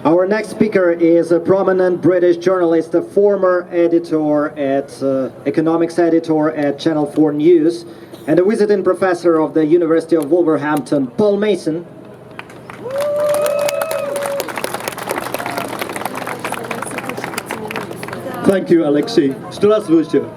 Our next speaker is a prominent British journalist, a former editor at economics editor at Channel 4 News, and a visiting professor of the University of Wolverhampton, Paul Mason. Thank you, Alexei. Здравствуйте.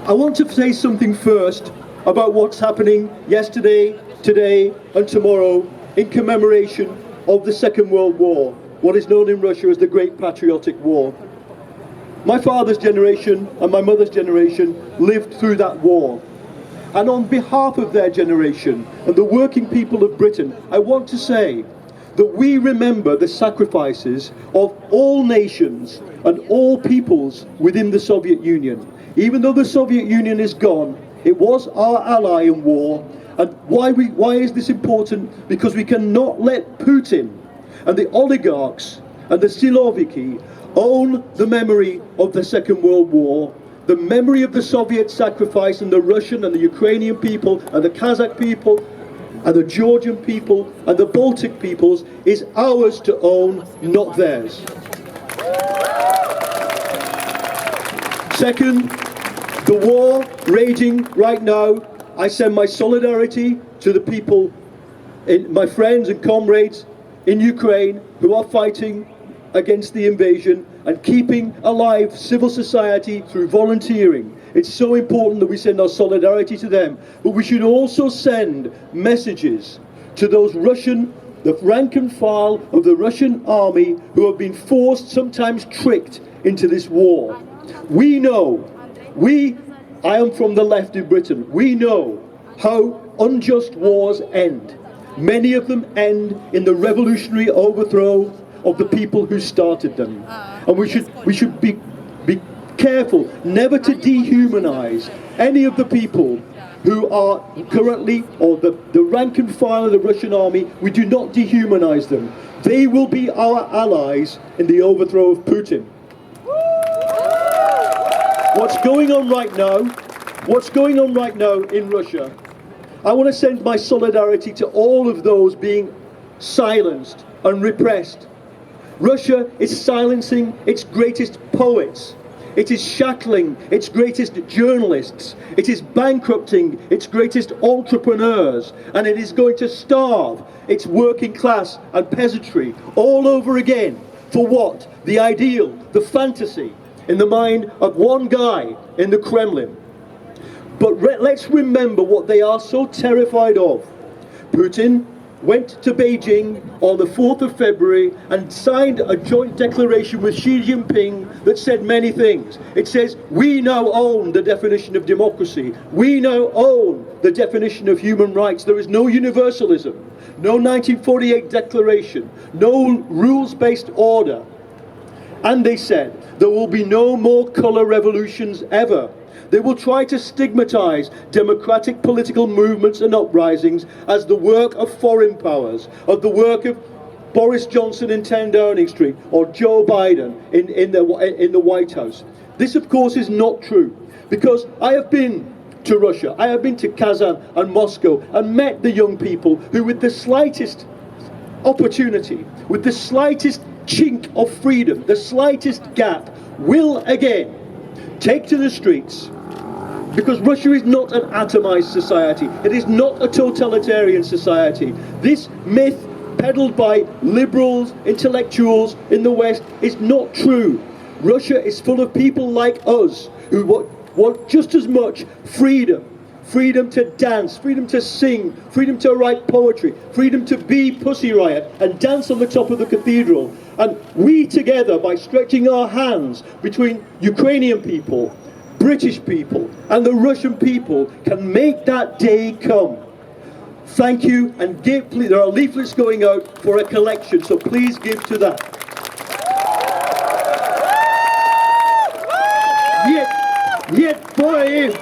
I want to say something first about what's happening yesterday, today and tomorrow in commemoration of the Second World War, what is known in Russia as the Great Patriotic War. My father's generation and my mother's generation lived through that war. And on behalf of their generation and the working people of Britain, I want to say that we remember the sacrifices of all nations and all peoples within the Soviet Union. Even though the Soviet Union is gone, it was our ally in war. And why is this important? Because we cannot let Putin and the oligarchs and the Siloviki own the memory of the Second World War, the memory of the Soviet sacrifice, and the Russian and the Ukrainian people and the Kazakh people and the Georgian people and the Baltic peoples is ours to own, not theirs. Second, the war raging right now, I send my solidarity to the people, my friends and comrades in Ukraine who are fighting against the invasion and keeping alive civil society through volunteering. It's so important that we send our solidarity to them, but we should also send messages to those the rank and file of the Russian army who have been forced, sometimes tricked, into this war. We know, I am from the left in Britain, we know how unjust wars end. Many of them end in the revolutionary overthrow of the people who started them. And we should be careful never to dehumanize any of the people who are currently, or the rank and file of the Russian army. We do not dehumanize them. They will be our allies in the overthrow of Putin. What's going on right now in Russia, I want to send my solidarity to all of those being silenced and repressed. Russia is silencing its greatest poets. It is shackling its greatest journalists. It is bankrupting its greatest entrepreneurs. And it is going to starve its working class and peasantry all over again. For what? The ideal, the fantasy in the mind of one guy in the Kremlin. But let's remember what they are so terrified of. Putin went to Beijing on the 4th of February and signed a joint declaration with Xi Jinping that said many things. It says, we now own the definition of democracy. We now own the definition of human rights. There is no universalism, no 1948 declaration, no rules-based order. And they said, there will be no more color revolutions ever. They will try to stigmatize democratic political movements and uprisings as the work of foreign powers, of the work of Boris Johnson in 10 Downing Street or Joe Biden in the White House. This, of course, is not true, because I have been to Russia, I have been to Kazan and Moscow and met the young people who, with the slightest opportunity, with the slightest chink of freedom, the slightest gap, will again take to the streets. Because Russia is not an atomized society. It is not a totalitarian society. This myth peddled by liberals, intellectuals in the West is not true. Russia is full of people like us who want just as much freedom. Freedom to dance, freedom to sing, freedom to write poetry, freedom to be Pussy Riot and dance on the top of the cathedral. And we together, by stretching our hands between Ukrainian people, British people and the Russian people, can make that day come. Thank you, and give, please, there are leaflets going out for a collection, so please give to that. Yet, boy,